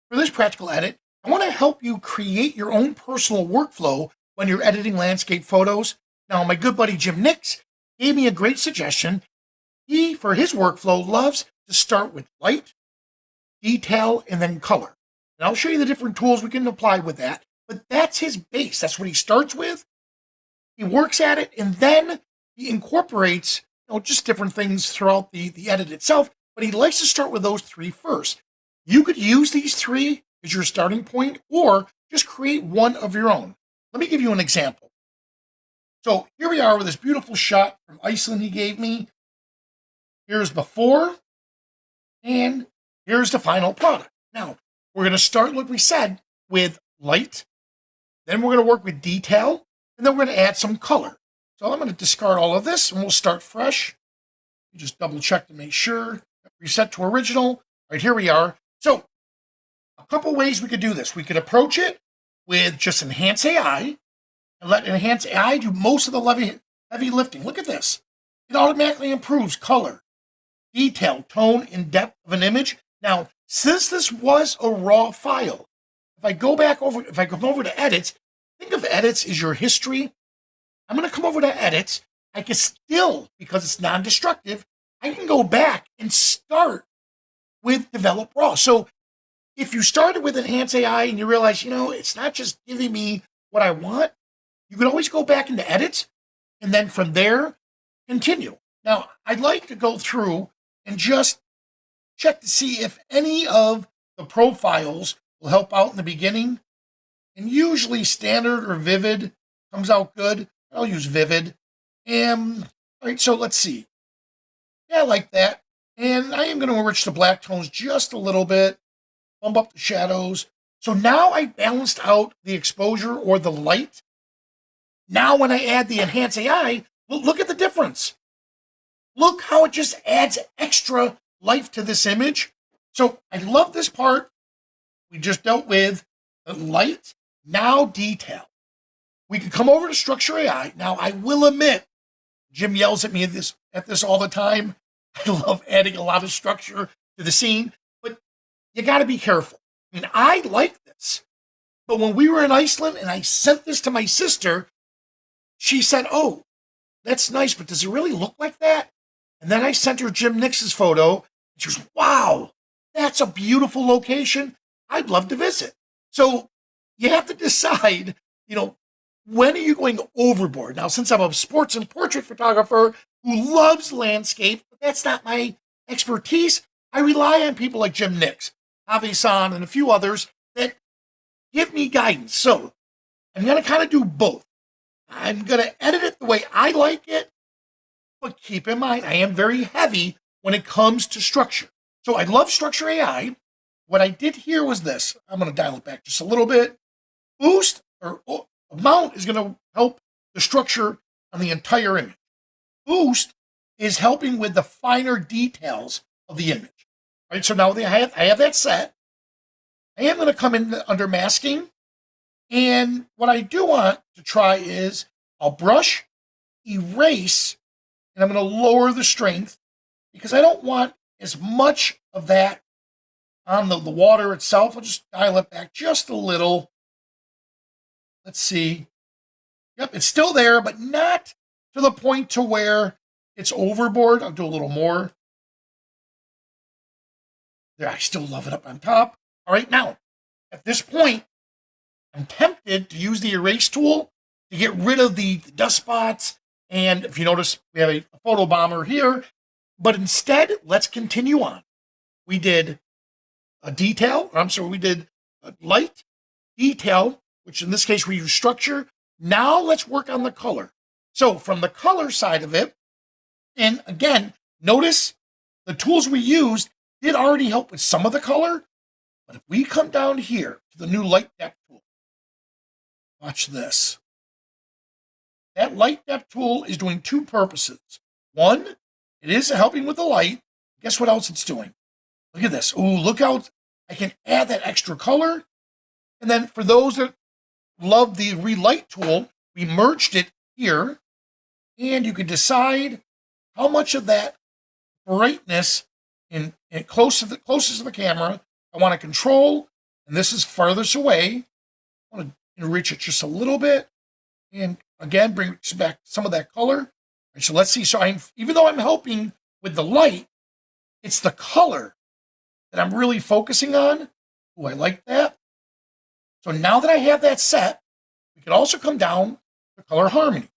For this practical edit, I want to help you create your own personal workflow when you're editing landscape photos. Now, my good buddy Jim Nix gave me a great suggestion. He, for his workflow, loves to start with light, detail, and then color. And I'll show you the different tools we can apply with that, but that's his base. That's what he starts with. He works at it, and then he incorporates just different things throughout the edit itself, but he likes to start with those three first. You could use these three as your starting point, or just create one of your own. Let me give you an example. So here we are with this beautiful shot from Iceland he gave me. Here's before, and here's the final product. Now, we're going to start, like we said, with light. Then we're going to work with detail, and then we're going to add some color. So I'm going to discard all of this, and we'll start fresh. Just double check to make sure. Reset to original. All right, here we are. So a couple ways we could do this. We could approach it with just Enhance AI, and let Enhance AI do most of the heavy lifting. Look at this. It automatically improves color, detail, tone, and depth of an image. Now, since this was a raw file, if I come over to edits, think of edits as your history. I'm going to come over to edits. I can still, because it's non-destructive, I can go back and start with develop raw. So if you started with Enhance AI and you realize, it's not just giving me what I want, you can always go back into edits and then from there, continue. Now, I'd like to go through and just check to see if any of the profiles will help out in the beginning. And usually standard or vivid comes out good. I'll use vivid. All right, so let's see. Yeah, I like that. And I am going to enrich the black tones just a little bit, bump up the shadows. So now I balanced out the exposure or the light. Now when I add the Enhance AI, look at the difference. Look how it just adds extra life to this image. So I love this part. We just dealt with the light, now detail. We can come over to Structure AI. Now I will admit, Jim yells at me at this all the time. I love adding a lot of structure to the scene, but you got to be careful. I mean, I like this, but when we were in Iceland and I sent this to my sister, she said, "Oh, that's nice, but does it really look like that?" And then I sent her Jim Nix's photo, and she was, "Wow, that's a beautiful location. I'd love to visit." So you have to decide, when are you going overboard? Now, since I'm a sports and portrait photographer who loves landscape, but that's not my expertise, I rely on people like Jim Nix, Javi-san, and a few others that give me guidance. So I'm going to kind of do both. I'm going to edit it the way I like it, but keep in mind, I am very heavy when it comes to structure. So I love Structure AI. What I did here was this. I'm going to dial it back just a little bit. Boost or amount is going to help the structure on the entire image. Boost is helping with the finer details of the image. All right, so now that I have that set, I am going to come in under masking. And what I do want to try is I'll brush, erase, and I'm going to lower the strength because I don't want as much of that on the water itself. I'll just dial it back just a little. Let's see. Yep, it's still there, but not to the point to where it's overboard. I'll do a little more. There, I still love it up on top. All right, now, at this point, I'm tempted to use the erase tool to get rid of the dust spots. And if you notice, we have a photo bomber here. But instead, let's continue on. We did a detail. We did a light, detail, which in this case we use structure. Now let's work on the color. So from the color side of it, and again, notice the tools we used did already help with some of the color. But if we come down here to the new light depth tool, watch this. That light depth tool is doing two purposes. One, it is helping with the light. Guess what else it's doing? Look at this. Ooh, look how I can add that extra color. And then for those that love the relight tool, we merged it here. And you can decide how much of that brightness in closest to the camera I want to control. and this is farthest away. I want to enrich it just a little bit. And again, bring back some of that color. All right, so let's see. So even though I'm helping with the light, it's the color that I'm really focusing on. Oh, I like that. So now that I have that set, we can also come down to color harmony.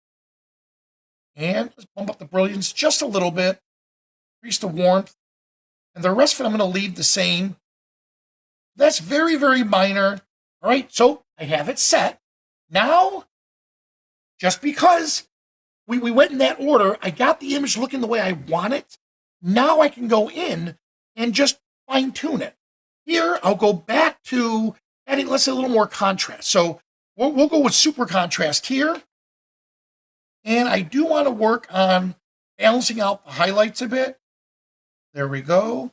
And let's bump up the brilliance just a little bit, increase the warmth, and the rest of it I'm going to leave the same. That's very, very minor. All right, so I have it set. Now, just because we went in that order, I got the image looking the way I want it. Now I can go in and just fine tune it. Here, I'll go back to adding, let's say, a little more contrast. So we'll go with super contrast here. And I do want to work on balancing out the highlights a bit. There we go.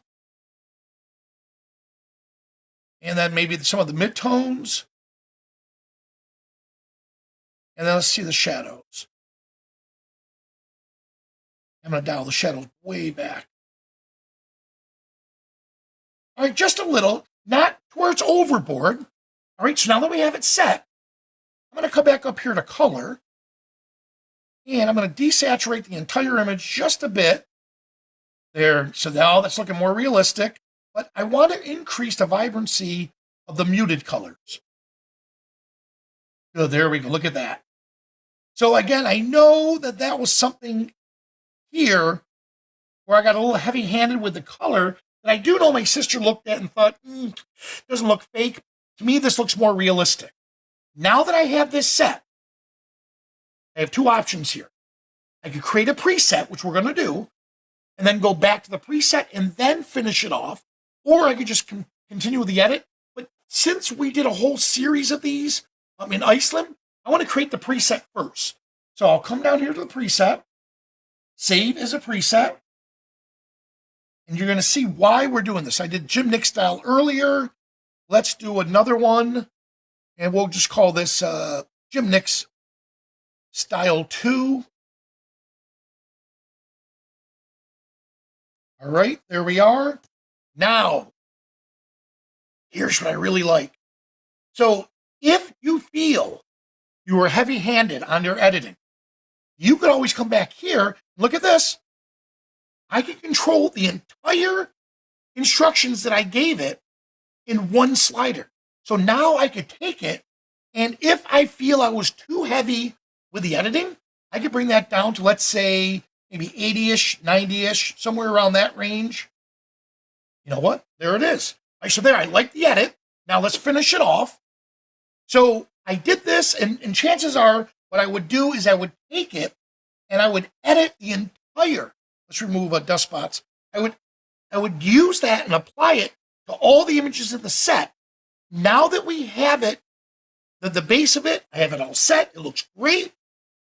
And then maybe some of the midtones. And then let's see the shadows. I'm going to dial the shadows way back. All right, just a little, not to where it's overboard. All right, so now that we have it set, I'm going to come back up here to color. And I'm going to desaturate the entire image just a bit. There, so now that's looking more realistic. But I want to increase the vibrancy of the muted colors. Oh, there we go, look at that. So again, I know that that was something here where I got a little heavy-handed with the color that I do know my sister looked at and thought, doesn't look fake. To me, this looks more realistic. Now that I have this set, I have two options here. I could create a preset, which we're going to do, and then go back to the preset and then finish it off. Or I could just continue with the edit. But since we did a whole series of these in Iceland, I want to create the preset first. So I'll come down here to the preset, save as a preset, and you're going to see why we're doing this. I did Jim Nick style earlier. Let's do another one, and we'll just call this Jim Nick's style 2. All right, there we are. Now, here's what I really like. So if you feel you were heavy-handed on your editing, you could always come back here. Look at this. I can control the entire instructions that I gave it in one slider. So now I could take it, and if I feel I was too heavy with the editing, I could bring that down to, let's say, maybe 80-ish, 90-ish, somewhere around that range. You know what? There it is. All right, so there, I like the edit. Now let's finish it off. So I did this, and chances are what I would do is I would take it and I would edit the entire, let's remove dust spots. I would use that and apply it to all the images of the set. Now that we have it, the base of it, I have it all set. It looks great.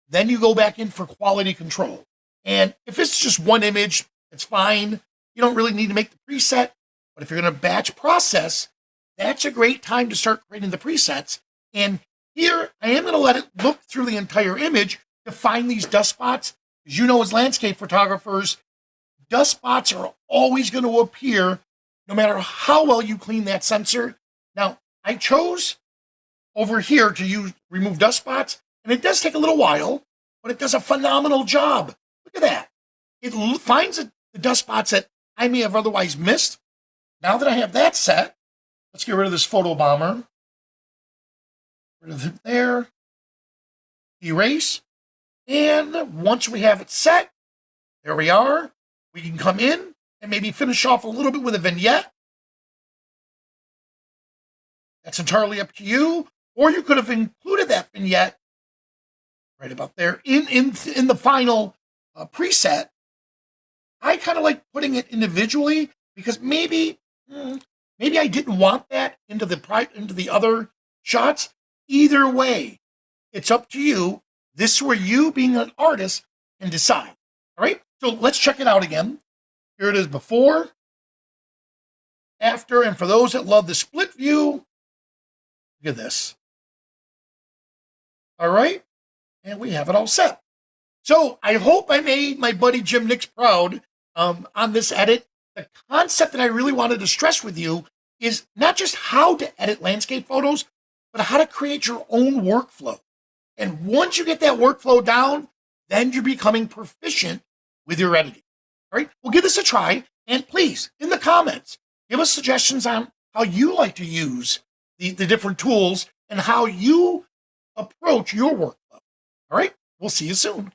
Then you go back in for quality control. And if it's just one image, it's fine. You don't really need to make the preset. But if you're going to batch process, that's a great time to start creating the presets. And here, I am going to let it look through the entire image to find these dust spots. As you know, as landscape photographers, dust spots are always going to appear no matter how well you clean that sensor. Now, I chose over here to remove dust spots, and it does take a little while, but it does a phenomenal job. Look at that. It finds the dust spots that I may have otherwise missed. Now that I have that set, let's get rid of this photo bomber. Rid of it there. Erase. And once we have it set, there we are. We can come in and maybe finish off a little bit with a vignette. That's entirely up to you. Or you could have included that vignette right about there in the final preset. I kind of like putting it individually because maybe I didn't want that into the other shots. Either way, it's up to you. This is where you, being an artist, can decide. All right, so let's check it out again. Here it is before, after, and for those that love the split view, look at this. All right, and we have it all set. So I hope I made my buddy Jim Nix proud on this edit. The concept that I really wanted to stress with you is not just how to edit landscape photos, but how to create your own workflow. And once you get that workflow down, then you're becoming proficient with your editing. All right, well, give this a try. And please, in the comments, give us suggestions on how you like to use the different tools and how you approach your workflow. All right, we'll see you soon.